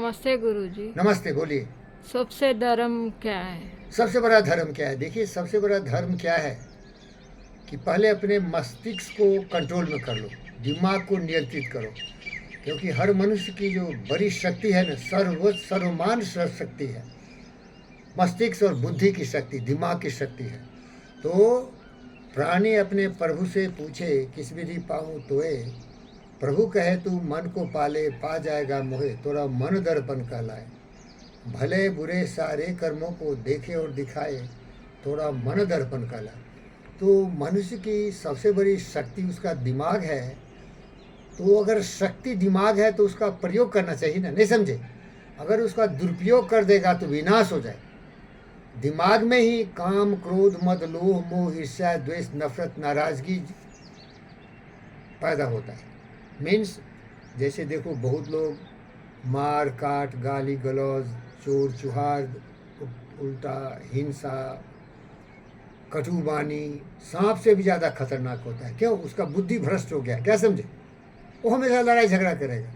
नमस्ते गुरुजी। नमस्ते, बोलिए। सबसे धर्म क्या है? सबसे बड़ा धर्म क्या है? देखिए, सबसे बड़ा धर्म क्या है कि पहले अपने मस्तिष्क को कंट्रोल में कर लो, दिमाग को नियंत्रित करो। क्योंकि हर मनुष्य की जो बड़ी शक्ति है ना, सर्वमान शक्ति है, मस्तिष्क और बुद्धि की शक्ति, दिमाग की शक्ति है। तो प्राणी अपने प्रभु से पूछे, किस विधि पाऊँ तोए, प्रभु कहे तू मन को पाले, पा जाएगा मोहे, तोरा मन दर्पण कहलाए। भले बुरे सारे कर्मों को देखे और दिखाए, थोड़ा मन दर्पण कहलाए। तो मनुष्य की सबसे बड़ी शक्ति उसका दिमाग है। तो अगर शक्ति दिमाग है तो उसका प्रयोग करना चाहिए ना, नहीं समझे? अगर उसका दुरुपयोग कर देगा तो विनाश हो जाए। दिमाग में ही काम, क्रोध, मद, लोभ, मोह, ईर्ष्या, द्वेष, नफरत, नाराजगी पैदा होता है। मीन्स जैसे देखो, बहुत लोग मार काट, गाली गलौज, चोर चुहार, उल्टा हिंसा, कटुबानी, सांप से भी ज़्यादा खतरनाक होता है। क्यों? उसका बुद्धि भ्रष्ट हो गया। क्या समझे? वो हमेशा लड़ाई झगड़ा करेगा।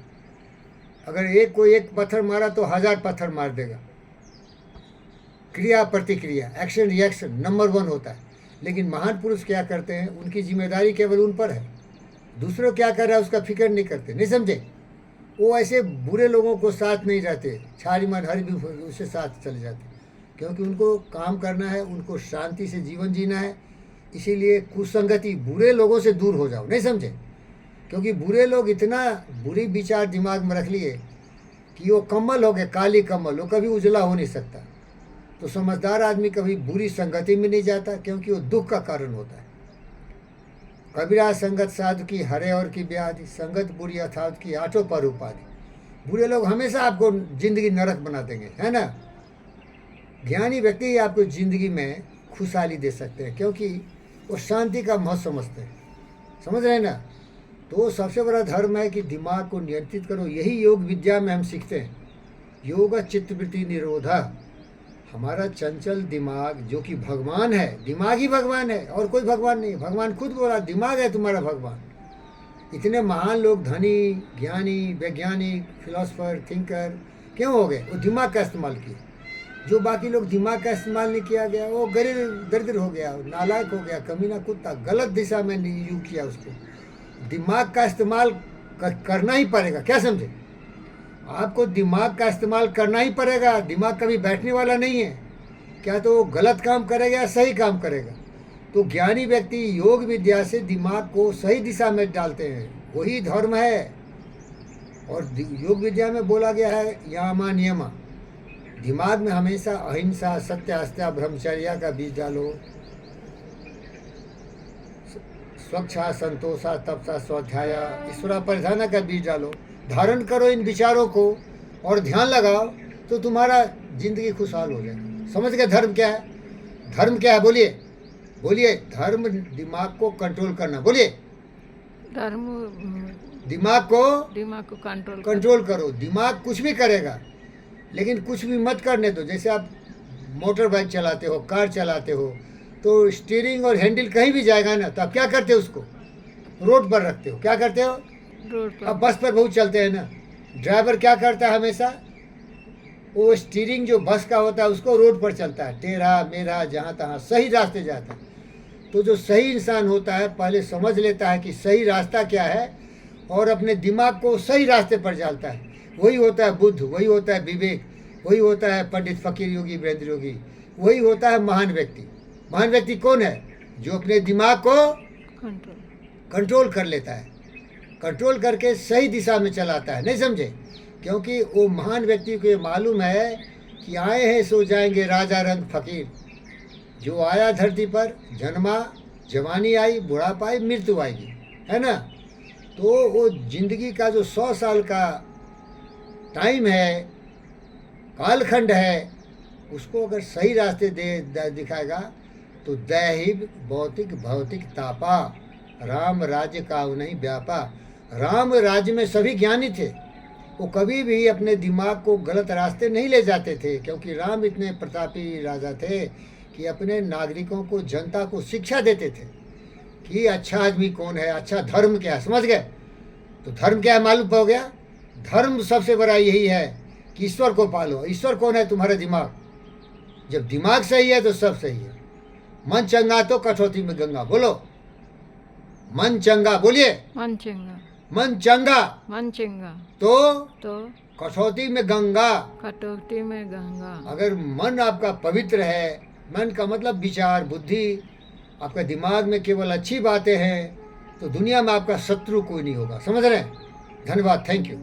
अगर कोई एक पत्थर मारा तो 1000 पत्थर मार देगा। क्रिया प्रतिक्रिया, एक्शन रिएक्शन नंबर 1 होता है। लेकिन महान पुरुष क्या करते हैं? उनकी जिम्मेदारी केवल उन पर है, दूसरों क्या कर रहा है उसका फिक्र नहीं करते, नहीं समझे? वो ऐसे बुरे लोगों को साथ नहीं रहते, छारी मन हर भी उससे साथ चले जाते, क्योंकि उनको काम करना है, उनको शांति से जीवन जीना है। इसीलिए कुसंगति, बुरे लोगों से दूर हो जाओ, नहीं समझे? क्योंकि बुरे लोग इतना बुरी विचार दिमाग में रख लिए कि वो कमल हो गए, काली कमल, वो कभी उजला हो नहीं सकता। तो समझदार आदमी कभी बुरी संगति में नहीं जाता, क्योंकि वो दुख का कारण होता है। कबीरा संगत साधु की हरे और की ब्याधि, संगत बुरी अथात की आठों पर उपाधि। बुरे लोग हमेशा आपको जिंदगी नरक बना देंगे, है ना? ज्ञानी व्यक्ति ही आपको जिंदगी में खुशहाली दे सकते हैं, क्योंकि वो शांति का महत्व समझते हैं। समझ रहे हैं ना? तो सबसे बड़ा धर्म है कि दिमाग को नियंत्रित करो। यही योग विद्या में हम सीखते हैं। योग चित्तवृत्ति निरोधा। हमारा चंचल दिमाग जो कि भगवान है, दिमाग ही भगवान है और कोई भगवान नहीं। भगवान खुद बोला, दिमाग है तुम्हारा भगवान। इतने महान लोग, धनी, ज्ञानी, वैज्ञानिक, फिलोसफर, थिंकर क्यों हो गए? वो दिमाग का इस्तेमाल किए। जो बाकी लोग दिमाग का इस्तेमाल नहीं किया गया, वो गरीब दरिद्र हो गया, नालायक हो गया, कमीना कुत्ता, गलत दिशा में यूज किया उसको। दिमाग का इस्तेमाल करना ही पड़ेगा। क्या समझे? आपको दिमाग का इस्तेमाल करना ही पड़ेगा। दिमाग कभी बैठने वाला नहीं है। क्या तो वो गलत काम करेगा या सही काम करेगा? तो ज्ञानी व्यक्ति योग विद्या से दिमाग को सही दिशा में डालते हैं, वही धर्म है। और योग विद्या में बोला गया है यामा नियमा। दिमाग में हमेशा अहिंसा, सत्य, आस्था, ब्रह्मचर्या का बीज डालो। स्वच्छा, संतोषा, तपसा, स्वाध्याया, ईश्वरा परिधाना का बीज डालो। धारण करो इन विचारों को और ध्यान लगाओ, तो तुम्हारा जिंदगी खुशहाल हो जाए। समझ गए धर्म क्या है? धर्म क्या है? बोलिए, बोलिए। धर्म दिमाग को कंट्रोल करना। बोलिए, धर्म दिमाग को कंट्रोल करो। दिमाग कुछ भी करेगा, लेकिन कुछ भी मत करने दो। जैसे आप मोटर बाइक चलाते हो, कार चलाते हो, तो स्टीयरिंग और हैंडल कहीं भी जाएगा ना, तो आप क्या करते हो? उसको रोड पर रखते हो। क्या करते हो? रोड पर। अब बस पर बहुत चलते हैं ना, ड्राइवर क्या करता है? हमेशा वो स्टीयरिंग जो बस का होता है उसको रोड पर चलता है, टेढ़ा मेढ़ा, जहाँ तहाँ सही रास्ते जाता है। तो जो सही इंसान होता है पहले समझ लेता है कि सही रास्ता क्या है और अपने दिमाग को सही रास्ते पर डालता है। वही होता है बुद्ध, वही होता है विवेक, वही होता है पंडित फकीर योगी वीरेंद्र योगी, वही होता है महान व्यक्ति। महान व्यक्ति कौन है? जो अपने दिमाग को कंट्रोल कर लेता है, कंट्रोल करके सही दिशा में चलाता है, नहीं समझे? क्योंकि वो महान व्यक्ति को ये मालूम है कि आए हैं सो जाएंगे राजा रंग फकीर। जो आया धरती पर, जन्मा, जवानी आई, बुढ़ापा आई, मृत्यु आएगी, है ना? तो वो जिंदगी का जो 100 साल का टाइम है, कालखंड है, उसको अगर सही रास्ते दिखाएगा तो दैहिक भौतिक भौतिक तापा, राम राज्य का नहीं व्यापा। राम राज्य में सभी ज्ञानी थे, वो कभी भी अपने दिमाग को गलत रास्ते नहीं ले जाते थे, क्योंकि राम इतने प्रतापी राजा थे कि अपने नागरिकों को, जनता को शिक्षा देते थे कि अच्छा आदमी कौन है, अच्छा धर्म क्या है। समझ गए? तो धर्म क्या है मालूम हो गया? धर्म सबसे बड़ा यही है कि ईश्वर को पालो। ईश्वर कौन है? तुम्हारा दिमाग। जब दिमाग सही है तो सब सही है। मन चंगा तो कठौती में गंगा। बोलो मन चंगा, बोलिए मन चंगा, मन चंगा मन चंगा तो तो कठौती में गंगा। कटौती में गंगा। अगर मन आपका पवित्र है, मन का मतलब विचार, बुद्धि, आपका दिमाग में केवल अच्छी बातें हैं, तो दुनिया में आपका शत्रु कोई नहीं होगा। समझ रहे हैं? धन्यवाद, थैंक यू।